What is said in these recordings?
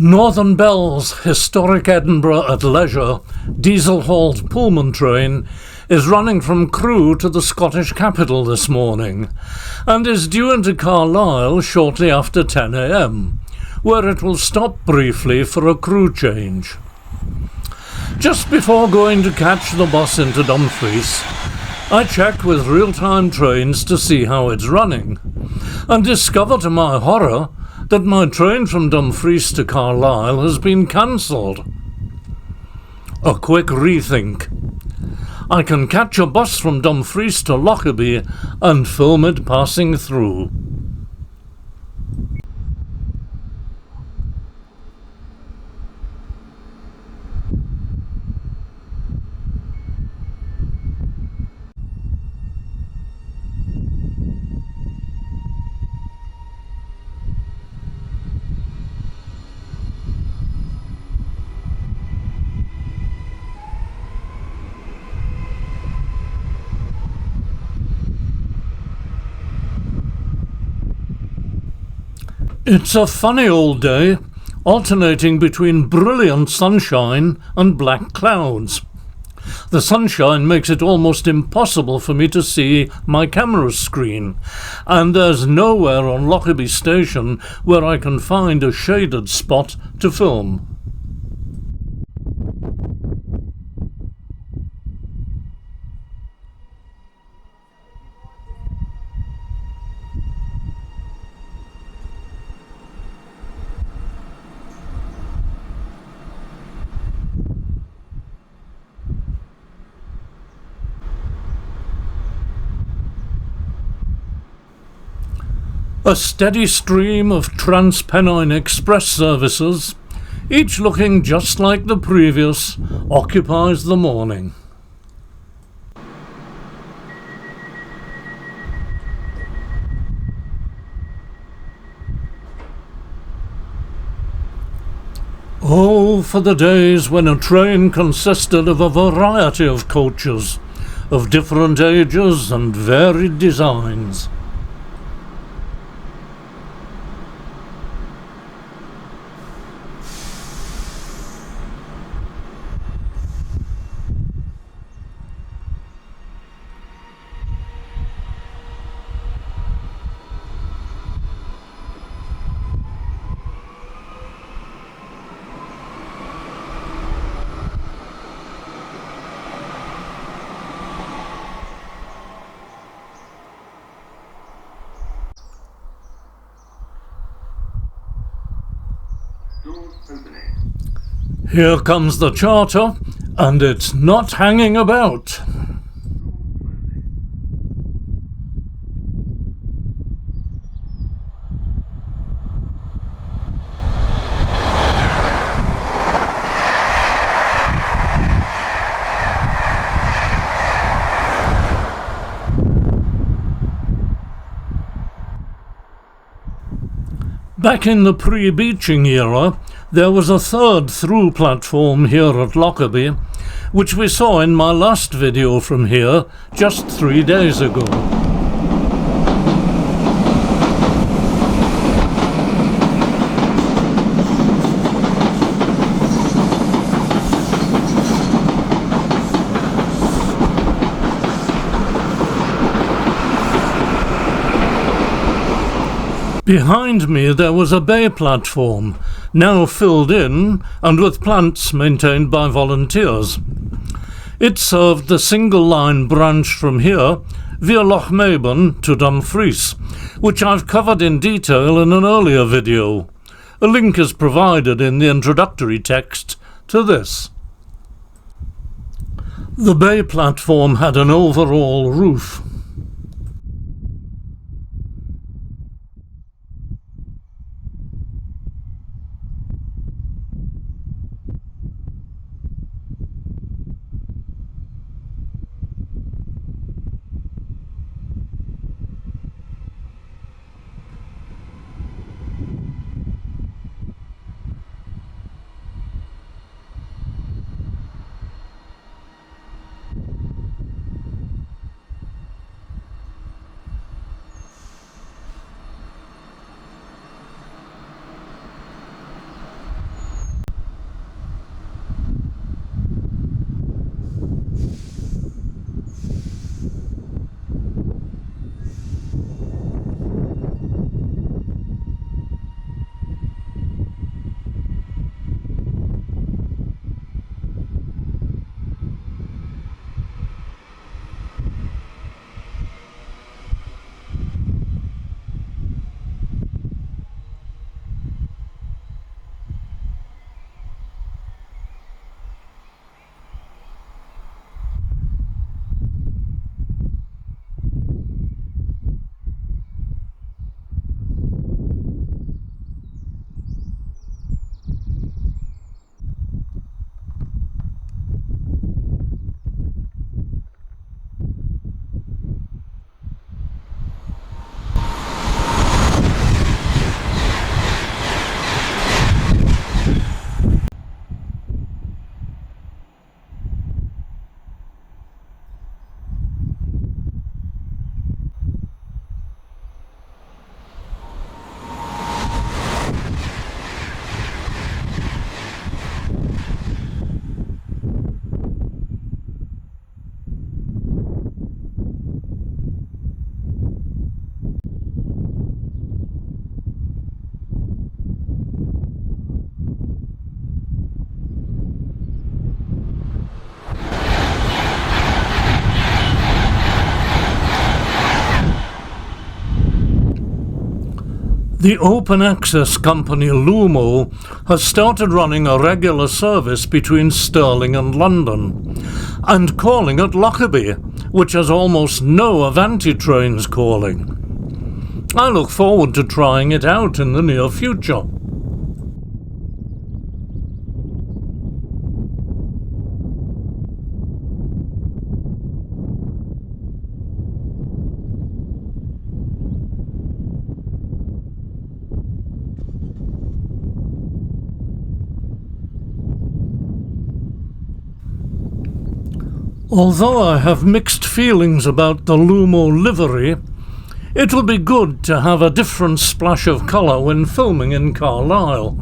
Northern Bell's historic Edinburgh at leisure diesel-hauled Pullman train is running from Crewe to the Scottish capital this morning and is due into Carlisle shortly after 10 a.m, where it will stop briefly for a crew change. Just before going to catch the bus into Dumfries, I checked with real-time trains to see how it's running and discover to my horror that my train from Dumfries to Carlisle has been cancelled. A quick rethink. I can catch a bus from Dumfries to Lockerbie and film it passing through. It's a funny old day, alternating between brilliant sunshine and black clouds. The sunshine makes it almost impossible for me to see my camera screen, and there's nowhere on Lockerbie station where I can find a shaded spot to film. A steady stream of Trans-Pennine Express services, each looking just like the previous, occupies the morning. Oh, for the days when a train consisted of a variety of coaches, of different ages and varied designs. Here comes the charter, and it's not hanging about. Back in the pre-beaching era, there was a third through platform here at Lockerbie, which we saw in my last video from here just 3 days ago. Behind me there was a bay platform, now filled in and with plants maintained by volunteers. It served the single-line branch from here via Lochmaben to Dumfries, which I've covered in detail in an earlier video. A link is provided in the introductory text to this. The bay platform had an overall roof. The open access company Lumo has started running a regular service between Stirling and London, and calling at Lockerbie, which has almost no Avanti trains calling. I look forward to trying it out in the near future. Although I have mixed feelings about the Lumo livery, it will be good to have a different splash of colour when filming in Carlisle.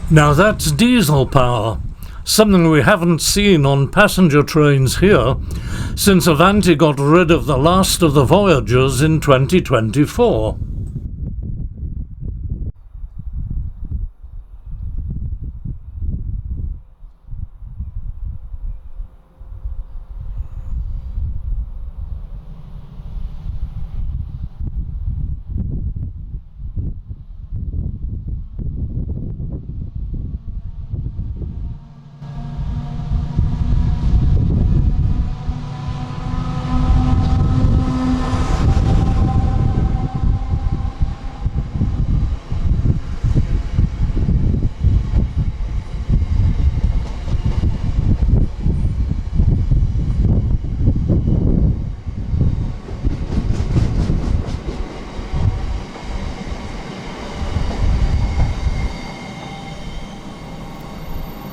Now that's diesel power, something we haven't seen on passenger trains here since Avanti got rid of the last of the Voyagers in 2024.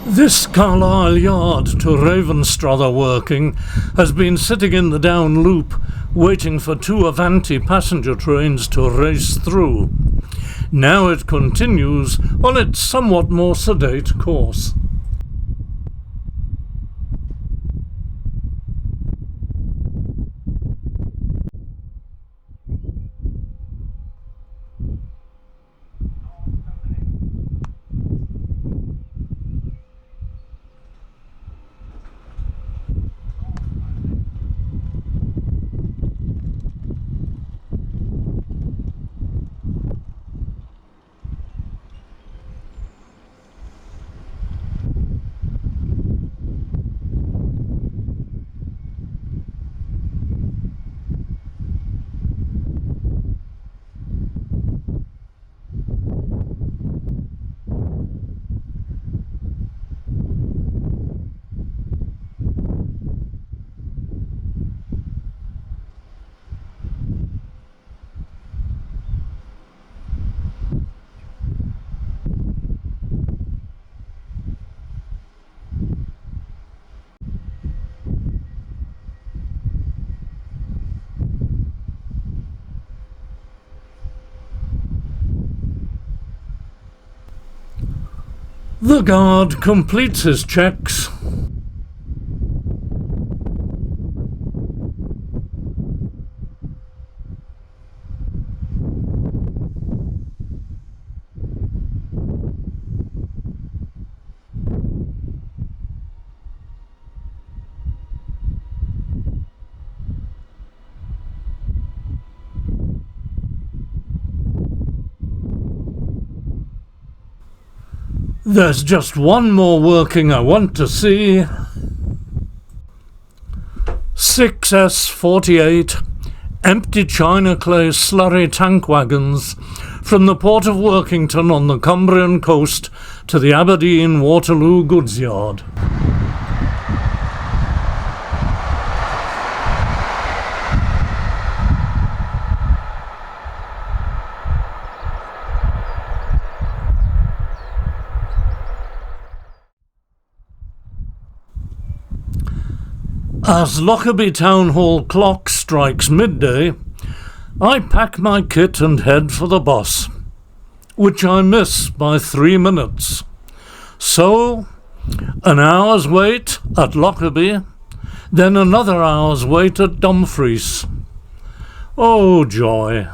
This Carlisle yard to Ravenstrother working has been sitting in the down loop waiting for two Avanti passenger trains to race through. Now it continues on its somewhat more sedate course. The guard completes his checks. There's just one more working I want to see. 6S48 empty china clay slurry tank wagons from the port of Workington on the Cumbrian coast to the Aberdeen Waterloo goods yard. As Lockerbie Town Hall clock strikes midday, I pack my kit and head for the bus, which I miss by 3 minutes. So, an hour's wait at Lockerbie, then another hour's wait at Dumfries. Oh, joy.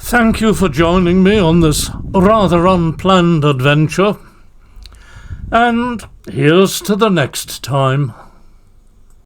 Thank you for joining me on this rather unplanned adventure. And here's to the next time.